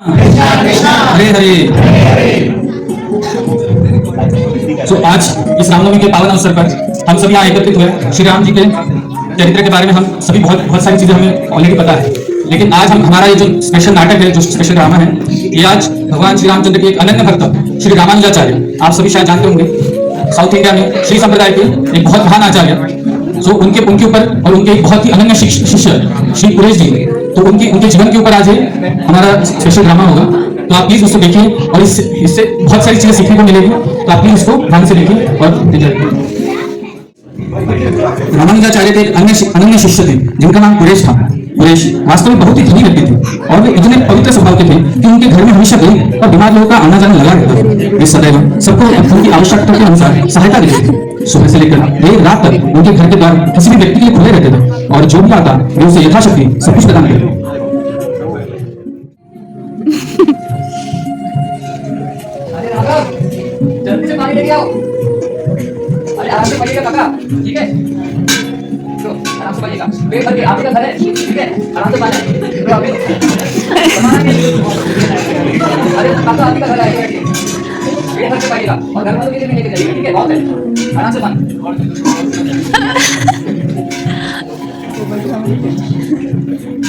हरे हरे। तो आज इस रामनवमी के पावन अवसर पर हम सभी यहाँ एकत्रित हुए। श्री राम जी के चरित्र के बारे में हम सभी बहुत सारी चीजें हमें ऑलरेडी पता है, लेकिन आज हम हमारा ये जो स्पेशल नाटक है, जो स्पेशल ड्रामा है, ये आज भगवान श्री रामचंद्र के एक अनन्य भक्त श्री रामानुजाचार्य, आप सभी शायद जानते होंगे, साउथ इंडिया में श्री संप्रदाय के एक बहुत महान आचार्य, जो उनके ऊपर और उनके एक बहुत ही अनन्य शिष्य श्री पुरेश जी, तो उनके जीवन के ऊपर आज हमारा स्पेशल ड्रामा होगा। तो आप प्लीज उसको देखिए और इससे बहुत सारी चीजें सीखने को मिलेगी, तो आप प्लीज इसको ध्यान से देखिए और एंजॉय कीजिए। रामानुजाचार्य के एक अनन्य शिष्य थे जिनका नाम पुरेश था। पुरेश वास्तव में बहुत ही धनी व्यक्ति थे और वे इतने पवित्र स्वभाव के थे कि उनके घर में हमेशा गरीब और बीमार लोगों का आना जाना लगा रहता था। वे सदैव सबको उनकी आवश्यकता के अनुसार सहायता देते थे। सुबह से लेकर देर रात तक उनके घर के द्वार किसी भी व्यक्ति के लिए खुले रहते थे और जो भी आता वे उसे यथाशक्ति सब कुछ प्रदान करते। जल्दी से पानी लेके आओ। अरे आराम से पढ़िएगा काका, ठीक है? तो आराम से पढ़िएगा। पेट भर के आप ही का घर है, ठीक है? आराम से पानी। तो आप अरे काका आप ही का घर है, पेट भर के पढ़िएगा और घर वालों के लिए भी लेके जाइएगा, ठीक है? बहुत है। आराम से पानी।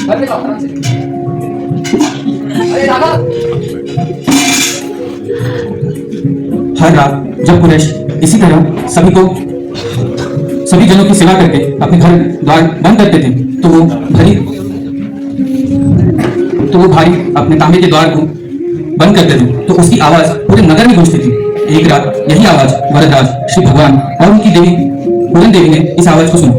भर के जाओ आराम से। अरे काका हर रात जब पुरेश इसी तरह सभी जनों की सेवा करके अपने घर द्वार बंद करते थे, तो वो भारी अपने तांबे के द्वार को बंद करते थे, तो उसकी आवाज पूरे नगर में गूंजती थी। एक रात यही आवाज वरदराज श्री भगवान और उनकी देवी पूरन देवी ने इस आवाज को सुना।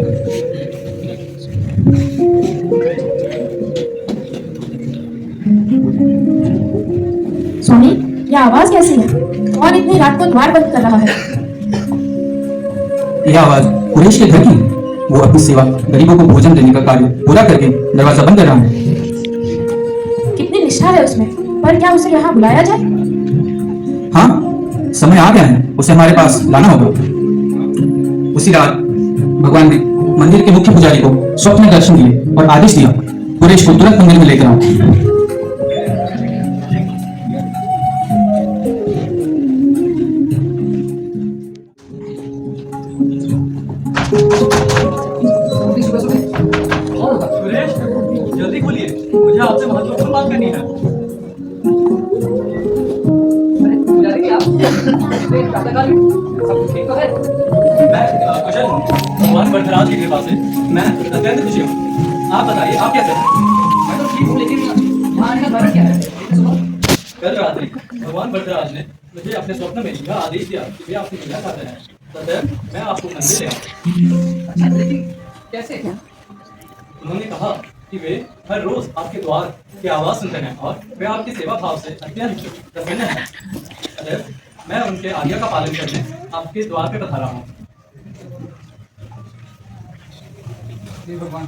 स्वामी, यह आवाज कैसी है? कौन इतनी रात को द्वार बंद कर रहा है? यह आवाज पुरेश के घर की। वो अपनी सेवा, गरीबों को भोजन देने का कार्य पूरा करके दरवाजा बंद कर रहा है। कितनी निष्ठा है उसमें, पर क्या उसे यहाँ बुलाया जाए? हाँ, समय आ गया है, उसे हमारे पास लाना होगा। उसी रात भगवान ने मंदिर के मुख्य पुजारी को स्वप्न में दर्शन दिए और आदेश दिया, पुरेश को तुरंत मंदिर में लेकर आओ। जल्दी खोलिए, मुझे आपसे महत्वपूर्ण बात करनी है। सब ठीक तो है? मैं कुशल हूँ, भगवान वरदराज की कृपा से मैं अत्यंत खुशी हूँ। आप बताइए, आप कैसे हैं? मैं तो ठीक हूँ, लेकिन यहाँ आने का कारण क्या है? कल रात्रि भगवान वरदराज ने मुझे अपने स्वप्न में यह आदेश दिया कि वे आपकी पूजा चाहते हैं, तब मैं आपको मंदिर ले आऊँ। अच्छा, लेकिन कैसे? उन्होंने कहा कि वे हर रोज आपके द्वार की आवाज सुनते हैं और वे आपकी सेवा भाव से अत्यंत प्रसन्न हैं। अतः मैं उनके आज्ञा का पालन करने आपके द्वार पे पधारा हूँ। हे भगवान,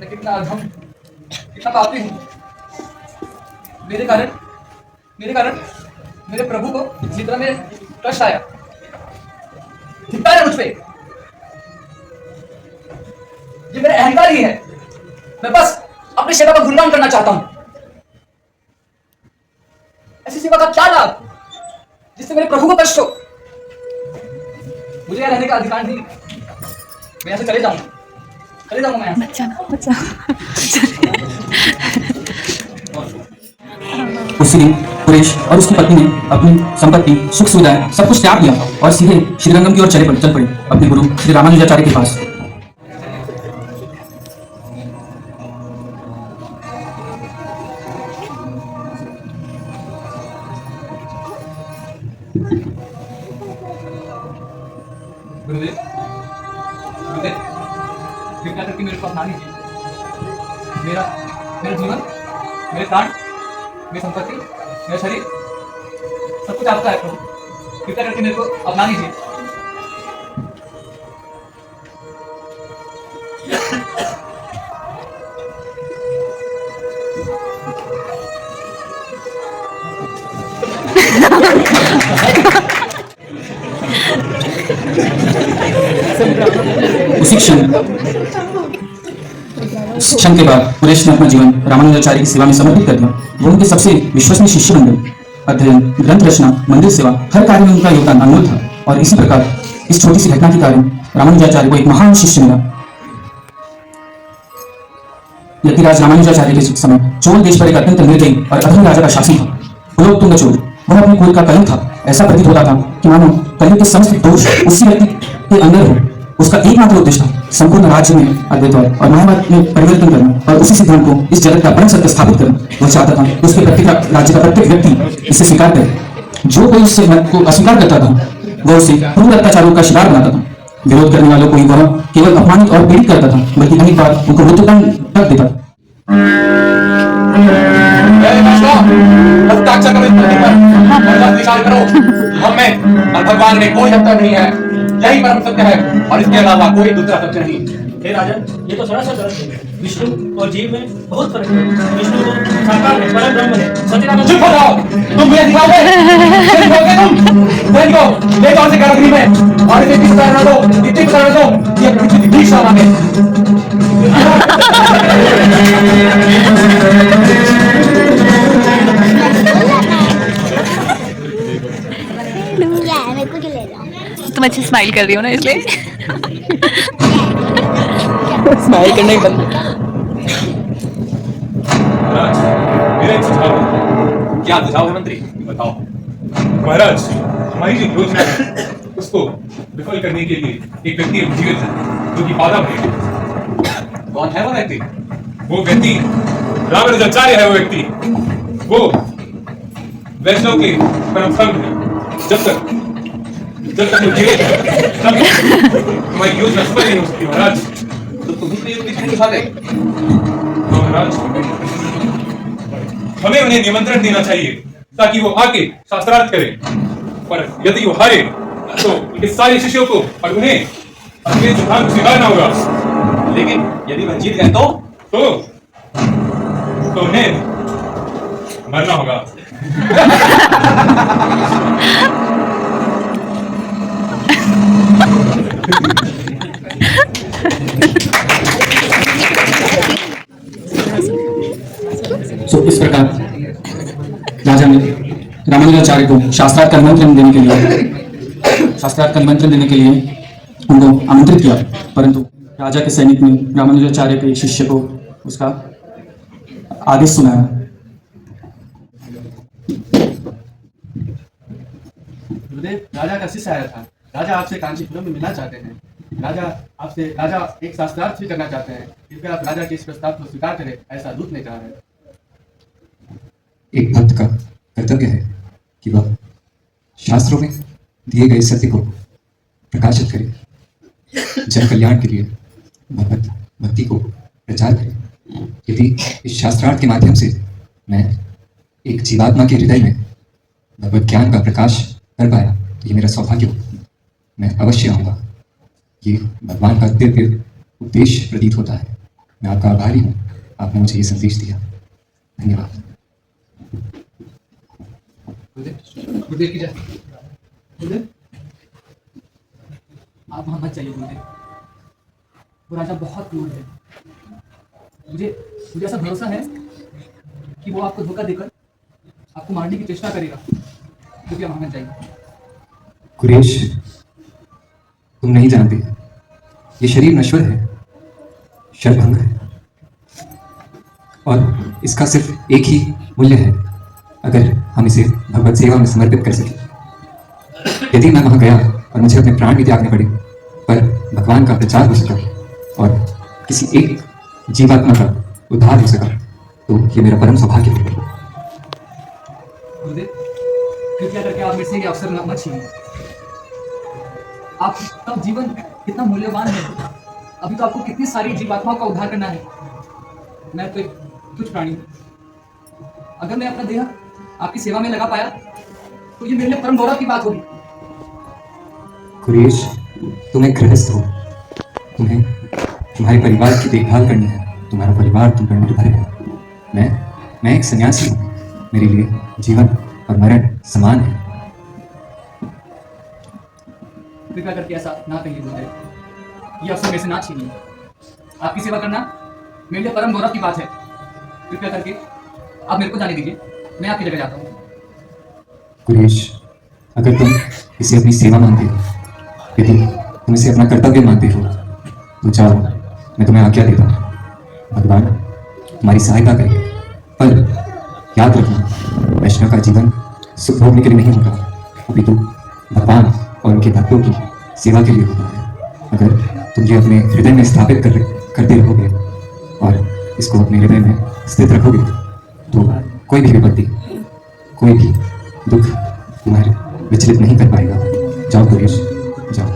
मैं कितना अधम, कितना पापी हूँ। मेरे कारण मेरे प्रभु को निद्रा में कष्ट आया। धिक्कार है मुझ पे। ये मेरा अहंकार ही है। मैं बस अपनी सेवा का गुणगान करना चाहता हूं। ऐसी सेवा का क्या लाभ जिससे मेरे प्रभु को कष्ट हो? मुझे यहाँ रहने का अधिकार नहीं। मैं यहाँ से चले जाऊंगा मैं यहाँ से। उसी दिन पुरेश और उसकी पत्नी ने अपनी संपत्ति, सुख सुविधाएं सब कुछ त्याग दिया और सीधे श्रीरंगम की ओर चल पड़े अपने गुरु श्री रामानुजाचार्य के पास। गुरुदेव, कृपया करके मेरे को अपना लीजिए। मेरा जीवन, मेरे प्राण, मेरी संपत्ति, मेरा शरीर, सब कुछ आपका है प्रभु। कृपया करके मेरे को अपना लीजिए। उसी क्षण क्षण के बाद कुरेश ने अपना जीवन रामानुजाचार्य की सेवा में समर्पित कर दिया। वो उनके सबसे विश्वसनीय शिष्य बन गए। अध्ययन, ग्रंथ रचना, मंदिर सेवा, हर कार्य में उनका योगदान अनमोल था। और इसी प्रकार इस छोटी सी घटना के कारण रामानुजाचार्य को एक महान शिष्य मिला। यतिराज रामानुजाचार्य के समय चोल देश पर एक अत्यंत निर्दयी और अधम राजा का शासन था, कुलोत्तुंग चोल। वह अपने कुल का कलंक था। ऐसा प्रतीत होता था कि मानो कलंक के समस्त दोष उसी व्यक्ति के अंदर हो। उसका एकमात्र उद्देश्य था संपूर्ण राज्य में अद्वैतवाद और मायावाद में परिवर्तन करना और उसी सिद्धांत को इस जगत का परम सत्य स्थापित करना। वह चाहता था कि उसके प्रत्येक राज्य का प्रत्येक व्यक्ति इसे स्वीकार करे। जो कोई इससे को अस्वीकार करता था वह उसे क्रूर अत्याचारों का शिकार बनाता था। विरोध करने वालों को ही वह केवल अपमानित और पीड़ित करता था, बल्कि अनेक बार उनको मृत्युदंड तक देता। हस्ताक्षर करो इस पत्र पर और विचार करो। हम में और भगवान में कोई अंतर नहीं है। यही परम सत्य है और इसके अलावा कोई दूसरा सत्य नहीं। हे राजन, ये तो सरासर गलत है। विष्णु और जीव में बहुत फर्क है। विष्णु तो साकार है, परम ब्रह्म है, सच्चिदानंद। चुप हो जाओ, तुम मुझे दिखाओगे? तुम ले जाओ से कारागृह में और इसे किस तरह दो, इतनी तरह दो कि अपनी किसी भीषण मांगे। तुम अच्छी स्माइल कर रही हो ना, इसलिए स्माइल करना ही बंद। मेरा एक सुझाव है। क्या सुझाव है मंत्री, बताओ। महाराज, हमारी जो योजना है उसको विफल करने के लिए एक व्यक्ति जीवित है जो कि बाधा बनेगा। कौन है वो व्यक्ति? वो व्यक्ति रामानुजाचार्य है। वो व्यक्ति वो वैष्णव के परम संत है। जब तक वो जीवित है तब हमारी योजना सफल नहीं हो सकती। महाराज, तो तुम ही युक्ति नहीं उठाते? महाराज, हमें उन्हें निमंत्रण देना चाहिए ताकि वो आके शास्त्रार्थ करें। पर यदि वो हारे तो इस सारे शिष्यों को और उन्हें अपने सिद्धांत स्वीकारना होगा। लेकिन यदि वह जीत गए तो उन्हें मरना होगा। इस प्रकार राजा ने रामानुजाचार्य को शास्त्रार्थ का निमंत्रण देने के लिए उनको आमंत्रित किया। परंतु राजा के सैनिक ने रामानुजाचार्य के शिष्य को उसका आदेश सुनाया। गुरुदेव, राजा का शिष्य आया था। राजा आपसे कांचीपुरम में मिलना चाहते हैं। राजा एक शास्त्रार्थ भी करना चाहते हैं। कृपया आप राजा के इस प्रस्ताव को स्वीकार करें, ऐसा दूत ने कहा है। एक भक्त का कर्तव्य है कि वह शास्त्रों में दिए गए सत्य को प्रकाशित करे, जन कल्याण के लिए भगवत भक्ति को प्रचार करे। यदि इस शास्त्रार्थ के माध्यम से मैं एक जीवात्मा के हृदय में भगवत ज्ञान का प्रकाश कर पाया तो ये मेरा सौभाग्य हो। मैं अवश्य आऊँगा। ये भगवान का दिव्य उद्देश्य प्रतीत होता है। मैं आपका आभारी हूँ, आपने मुझे ये संदेश दिया। धन्यवाद। गुरुदेव की जय। गुरुदेव, आप वहां मत जाइए गुरुदेव। वो राजा बहुत क्रूर है। मुझे ऐसा भरोसा है कि वो आपको धोखा देकर आपको मारने की चेष्टा करेगा। कृपया वहां मत जाइए। कुरेश, तुम नहीं जानते, ये शरीर नश्वर है, शर्भंग है और इसका सिर्फ एक ही मूल्य है अगर हम इसे भगवत सेवा में समर्पित कर सकें। यदि मैं वहां गया और मुझे अपने प्राण भी त्यागने पड़े पर भगवान का प्रचार हो सका और किसी एक जीवात्मा का उद्धार हो सका तो ये मेरा परम सौभाग्य है। गुरुदेव, कृपया करके आप मेरे से ये अवसर मत छीनिए। आपका जीवन कितना मूल्यवान है। अभी तो आपको कितनी सारी जीवात्माओं का उद्धार करना है। मैं तो एक तुच्छ प्राणी हूं। अगर मैं अपना देह आपकी सेवा में लगा पाया तो ये मेरे लिए परम गौरव की बात होगी। कुरेश, तुम एक गृहस्थ हो। तुम्हें तुम्हारे परिवार की देखभाल करनी है। तुम्हारा परिवार तुम पर निर्भर है। मैं एक सन्यासी हूँ। मेरे लिए जीवन और मरण समान है। कृपया करके ऐसा ना कहिए गुरुदेव। ये अवसर मेरे से ना छीनिए। आपकी सेवा करना मेरे लिए परम गौरव की बात है। कृपया करके आप मेरे को जाने दीजिए, मैं आपकी जगह जाता हूँ। कुरेश, अगर तुम इसे अपनी सेवा मानते हो, यदि तुम इसे अपना कर्तव्य मानते हो, तो जाओ, मैं तुम्हें आज्ञा देता हूँ। भगवान तुम्हारी सहायता करेंगे, पर याद रखना, वैष्णव का जीवन सुख भोगने के लिए नहीं होता, अपितु भगवान और उनके भक्तों की सेवा के लिए होता है। अगर तुम ये अपने हृदय में स्थापित करते रहोगे और इसको अपने हृदय में स्थित रखोगे, तो कोई भी विपत्ति, कोई भी दुख तुम्हारे विचलित नहीं कर पाएगा। जाओ कुरेश, जाओ।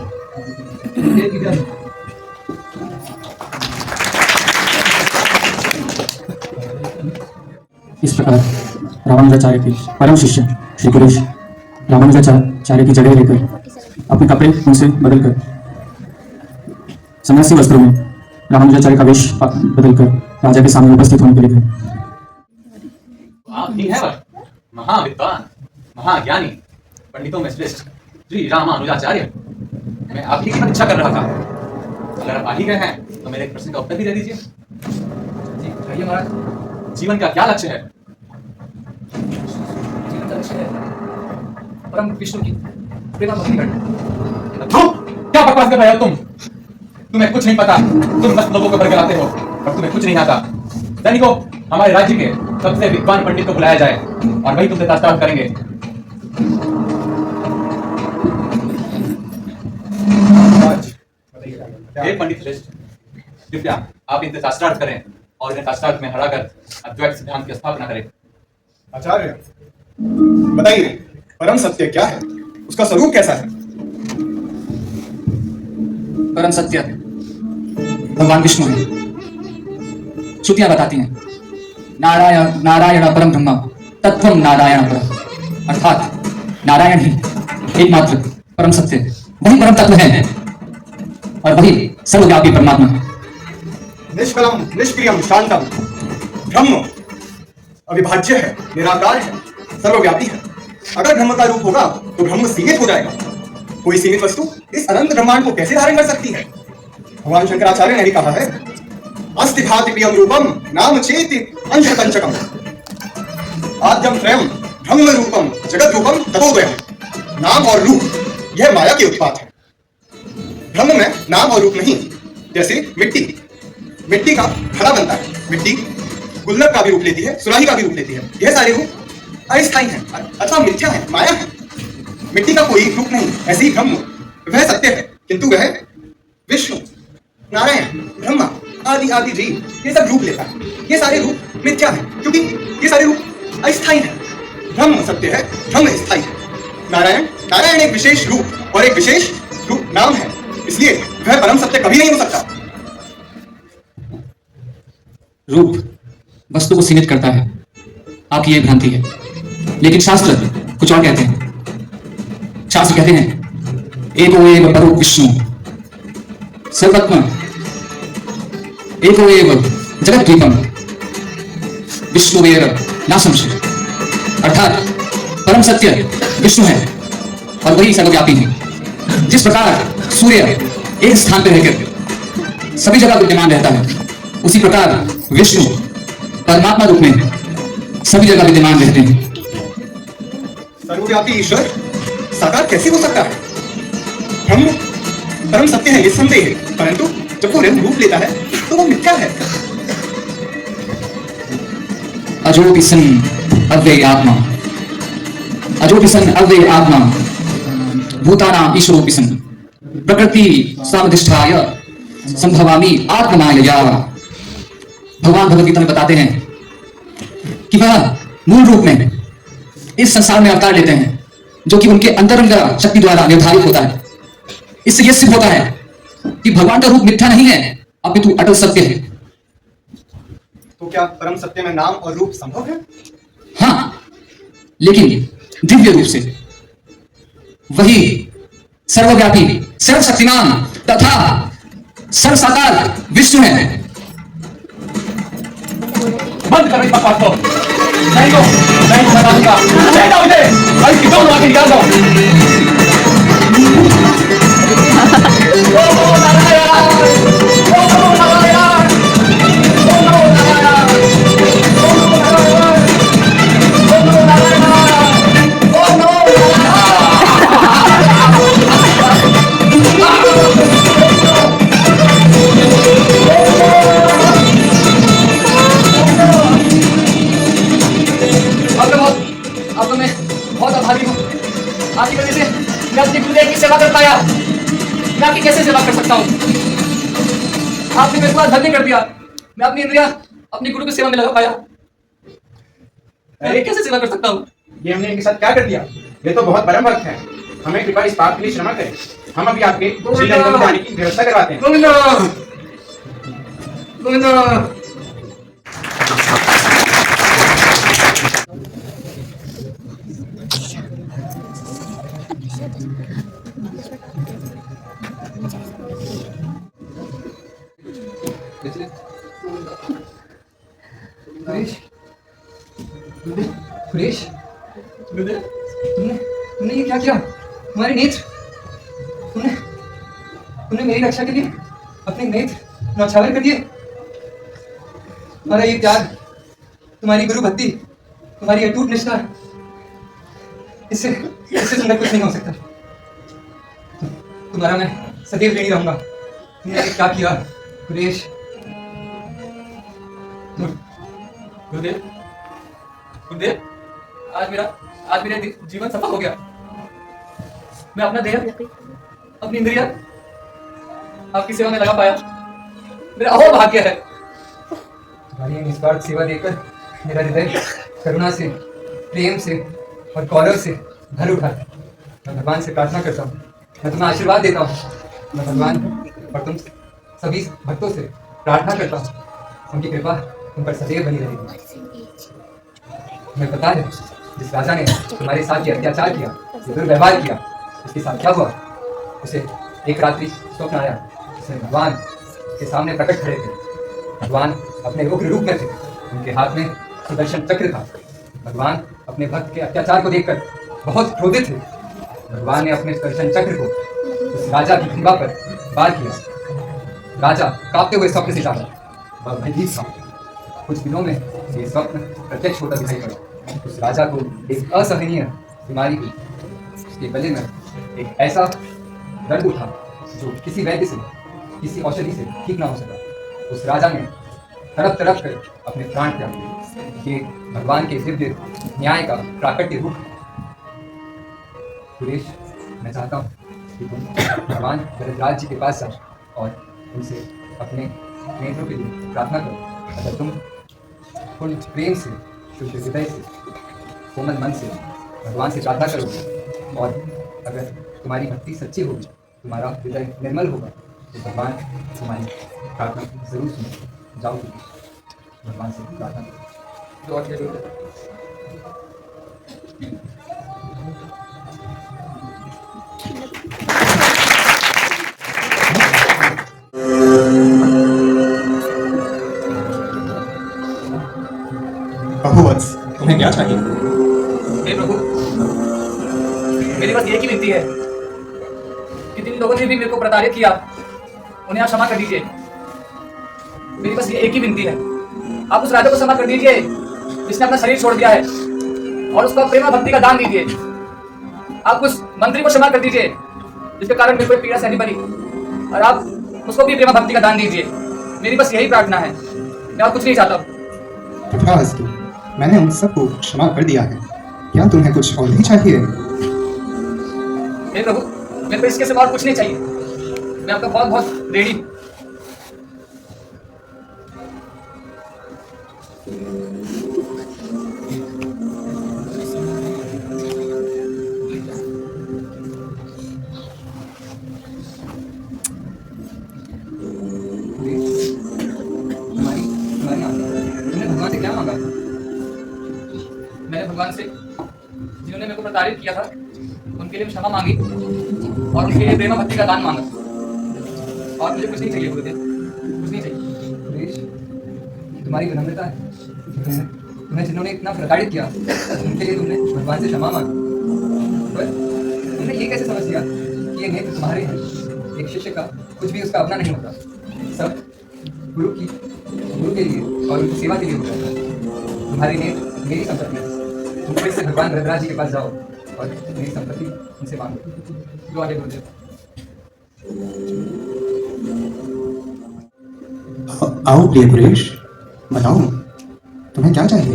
इस प्रकार रामानुजाचार्य के परम शिष्य श्री कुरेश रामानुजाचार्य की जगह लेकर अपने कपड़े उनसे बदलकर सन्यासी वस्त्रों में रामानुजाचार्य का वेश बदलकर राजा के सामने उपस्थित होने के लिए गए। आप ही हैं वह महाविद्वान, महाज्ञानी, पंडितों में श्रेष्ठ श्री रामानुजाचार्य। मैं आप ही की प्रतीक्षा कर रहा था। अगर आप आ ही गए हैं तो मेरे एक प्रश्न का उत्तर भी दे दीजिए। जी कहिए महाराज। जीवन का क्या लक्ष्य है? जीवन का लक्ष्य है परम विष्णु की प्रेमा भक्ति करना। क्या बकवास कर रहे हो तुम? तुम्हें कुछ नहीं पता। तुम बस लोगों को बरगलाते हो और तुम्हें कुछ नहीं आता। दैनिकों, हमारे राज्य के सबसे विद्वान पंडित को बुलाया जाए और वही तुमसे शास्त्रार्थ करेंगे। हे पंडित श्रेष्ठ, कृपया आप इनसे शास्त्रार्थ करें और इन्हें शास्त्रार्थ में हराकर अद्वैत सिद्धांत की स्थापना करें। आचार्य, बताइए परम सत्य क्या है? उसका स्वरूप कैसा है? परम सत्य भगवान विष्णु है। श्रुतियां बताती हैं नारायण परम ब्रह्म तत्वम नारायण परम, अर्थात नारायण ही एकमात्र परम सत्य, वही परम तत्व है और वही सर्वव्यापी परमात्मा है। निष्कलम निष्क्रियम शांतम ब्रह्म अविभाज्य है, निराकार है, सर्वव्यापी है। अगर ब्रह्म का रूप होगा तो ब्रह्म सीमित हो जाएगा। कोई सीमित वस्तु इस अनंत ब्रह्मांड को कैसे धारण कर सकती है? भगवान शंकराचार्य ने भी कहा है, अस्ति भाति प्रियम रूपम नाम चेति अंशतंचकम आद्यम त्रयम ब्रह्म रूपम जगत रूपम तपोद्वयम्। नाम और रूप यह माया के उत्पाद है। ब्रह्म में नाम और रूप नहीं। जैसे मिट्टी का घड़ा बनता है, मिट्टी गुल्लक का भी रूप लेती है, सुराही का भी रूप लेती है। यह सारे रूप अस्थायी हैं अथवा मिथ्या है, माया है। मिट्टी का कोई रूप नहीं। ऐसे ही ब्रह्म वह सत्य है, किंतु वह विष्णु, नारायण, ब्रह्मा आदि आदि जीव ये सब रूप लेता है। ये सारे रूप मिथ्या है, क्योंकि ये सारे रूप अस्थायी है। ब्रह्म सत्य है, ब्रह्म स्थायी है। नारायण एक विशेष रूप और एक विशेष रूप नाम है, इसलिए वह परम सत्य कभी नहीं हो सकता। रूप वस्तु को सीमित करता है, आपकी यह भ्रांति है। लेकिन शास्त्र कुछ और कहते हैं। शास्त्र कहते हैं एको एव परो विष्णु सर्वत्म एको एव जगद्वीपम विष्णुवेर नाशम। अर्थात परम सत्य विष्णु है और वही सर्वव्यापी है। जिस प्रकार सूर्य एक स्थान पर रहकर सभी जगह विद्यमान रहता है, उसी प्रकार विष्णु परमात्मा रूप में सभी जगह विद्यमान रहते हैं। सर्वव्यापी ईश्वर साकार कैसे हो सकता है? ब्रह्म परम सत्य है, निस्संदेह है, परंतु जब वो रूप लेता है तो वो मिथ्या है। अजोपि सन् अव्यय आत्मा, अजोपि सन् अव्यय आत्मा भूतानां ईश्वरोपि सन् प्रकृति सामधिष्ठाय संभवामि आत्ममायया। भगवान भगवद गीता में बताते हैं कि वह मूल रूप में इस संसार में अवतार लेते हैं, जो कि उनके अंतरंग शक्ति द्वारा निर्धारित होता है। इससे यह सिद्ध होता है कि भगवान का रूप मिथ्या नहीं है, अपितु अटल सत्य है। तो क्या परम सत्य में नाम और रूप संभव है? हाँ, लेकिन दिव्य रूप से। वही सर्वव्यापी, सर्वशक्तिमान तथा सर्वसाकार विष्णु है। बंद करो इस बकवास को। नहीं तो मैं इसे बता दूंगा। नहीं तो मुझे भाई किसी को आके निकाल दो। ओ नारायण, ओ नारायण, ओ आपकी सेवा कर पाया, मैं आपकी कैसे सेवा कर सकता हूँ? आपने मेरे को धन्य कर दिया, मैं अपनी इंद्रिया अपनी गुरु की सेवा में लगा पाया, मैं कैसे सेवा कर सकता हूँ? ये हमने इनके साथ क्या कर दिया? ये तो बहुत परम भक्त है। हमें कृपा इस पाप के लिए क्षमा करें। हम अभी आपके श्रीलंका में जाने की व्यवस्था करवाते हैं। गोविंदा, गोविंदा। सुरेश, तुमने ये क्या किया? तुम्हारे नेत्र, तुमने मेरी रक्षा के लिए अपने नेत्र नौछावर कर दिए। तुम्हारा ये त्याग, तुम्हारी गुरु भक्ति, तुम्हारी अटूट निष्ठा, इससे सुंदर कुछ नहीं हो सकता। तुम्हारा मैं सदैव ऋणी रहूंगा। तुमने क्या किया सुरेश? गुरुदेव, गुरुदेव, आज मेरा जीवन सफल हो गया। मैं अपना देह, अपनी इंद्रिया आपकी सेवा में लगा पाया। मेरा अहोर भाग्य है। तुम्हारी निस्वार्थ सेवा देकर मेरा हृदय करुणा से, प्रेम से और गौरव से भर उठा। मैं भगवान से प्रार्थना करता हूँ, मैं तुम्हें आशीर्वाद देता हूँ। मैं भगवान और तुम सभी भक्तों से प्रार्थना करता हूँ, उनकी कृपा तुम पर सदैव बनी रहेगी। तुम्हें पता है, जिस राजा ने तुम्हारे साथ ये अत्याचार किया, ये दुर्व्यवहार किया, उसके साथ क्या हुआ? उसे एक रात्रि स्वप्न आया, जिसमें भगवान उसके सामने प्रकट खड़े थे। भगवान अपने उग्र रूप में थे, उनके हाथ में सुदर्शन चक्र था। भगवान अपने भक्त के अत्याचार को देखकर बहुत क्रोधित थे। भगवान ने अपने सुदर्शन चक्र को उस राजा की ग्रीवा पर वार किया। राजा कांपते हुए स्वप्न से जागा, वह भयभीत था। कुछ दिनों में ये स्वप्न प्रत्यक्ष होता दिखाई पड़ा। उस राजा को एक असहनीय बीमारी हुई। उसके गले में एक ऐसा दर्द उठा जो किसी वैद्य से, किसी औषधि से ठीक ना हो सका। उस राजा ने तड़प तड़प कर अपने प्राण त्याग दिए। ये भगवान के दिव्य न्याय का प्राकट्य रूप है। सुरेश, मैं चाहता हूँ कि तुम भगवान भरद्वाज जी के पास जाओ और उनसे अपने नेत्रों के लिए प्रार्थना करो। अगर तुम पूर्ण प्रेम से, शुद्ध हृदय से, कोमल मन से भगवान से प्रार्थना करोगे और अगर तुम्हारी भक्ति सच्ची होगी, तुम्हारा हृदय निर्मल होगा, तो भगवान तुम्हारी प्रार्थना जरूर सुनेंगे। जाओ भगवान से प्रार्थना करो। जो और जरूर बहुवत्स, तुम्हें क्या चाहिए? हे प्रभु, मेरी बस एक ही विनती है कि जिन लोगों ने भी मेरे को प्रताड़ित किया, उन्हें आप क्षमा कर दीजिए। मेरी बस ये एक ही विनती है, आप उस राजा को क्षमा कर दीजिए जिसने अपना शरीर छोड़ दिया है, और उसको प्रेम और भक्ति का दान दीजिए। आप उस मंत्री को क्षमा कर दीजिए जिसके कारण मेरे को पीड़ा सहनी पड़ी, और आप उसको भी प्रेम और भक्ति का दान दीजिए। मेरी बस यही प्रार्थना है, मैं और कुछ नहीं चाहता। तथास्तु, मैंने उन सबको क्षमा कर दिया है। क्या तुम्हें कुछ और भी चाहिए? हे प्रभु, मेरे को इसके सिवा और कुछ नहीं चाहिए। मैं आपका बहुत बहुत रेडी। भगवान से क्या मांगा? मैंने भगवान से जिन्होंने मेरे को प्रताड़ित किया था उनके लिए क्षमा मांगी और उनके लिए प्रेम भक्ति का दान मांगा, और मुझे कुछ नहीं चाहिए गुरुदेव, कुछ नहीं चाहिए। तुम्हारी विनम्रता है, तुम्हें जिन्होंने इतना प्रताड़ित किया उनके लिए तुमने भगवान से क्षमा मांगी, पर तुमने ये कैसे समझ लिया कि ये नेत्र तुम्हारे हैं? एक शिष्य का कुछ भी उसका अपना नहीं होता, सब गुरु के लिए और उनकी सेवा के लिए होता है। तुम्हारे नेत्र मेरी संपत्ति है, तुम फिर से भगवान भरद्वाज जी के पास जाओ और मेरी संपत्ति उनसे मांगो। जो आगे गुरुदेव। आओ प्रिय पुरेश, बताओ तुम्हें क्या चाहिए?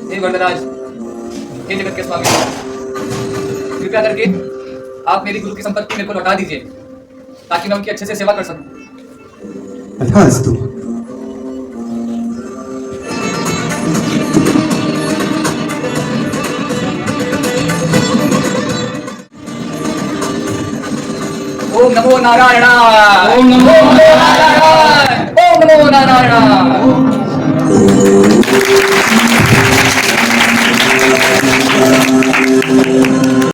हे वरदराज, हे जगत के स्वामी, कृपया करके आप मेरी गुरु की संपत्ति मेरे को लौटा दीजिए ताकि मैं उनकी अच्छे से सेवा कर सकूं। तथास्तु। ओम नमो नारायण। ओम नमो नारायण। ओम नमो नारायण।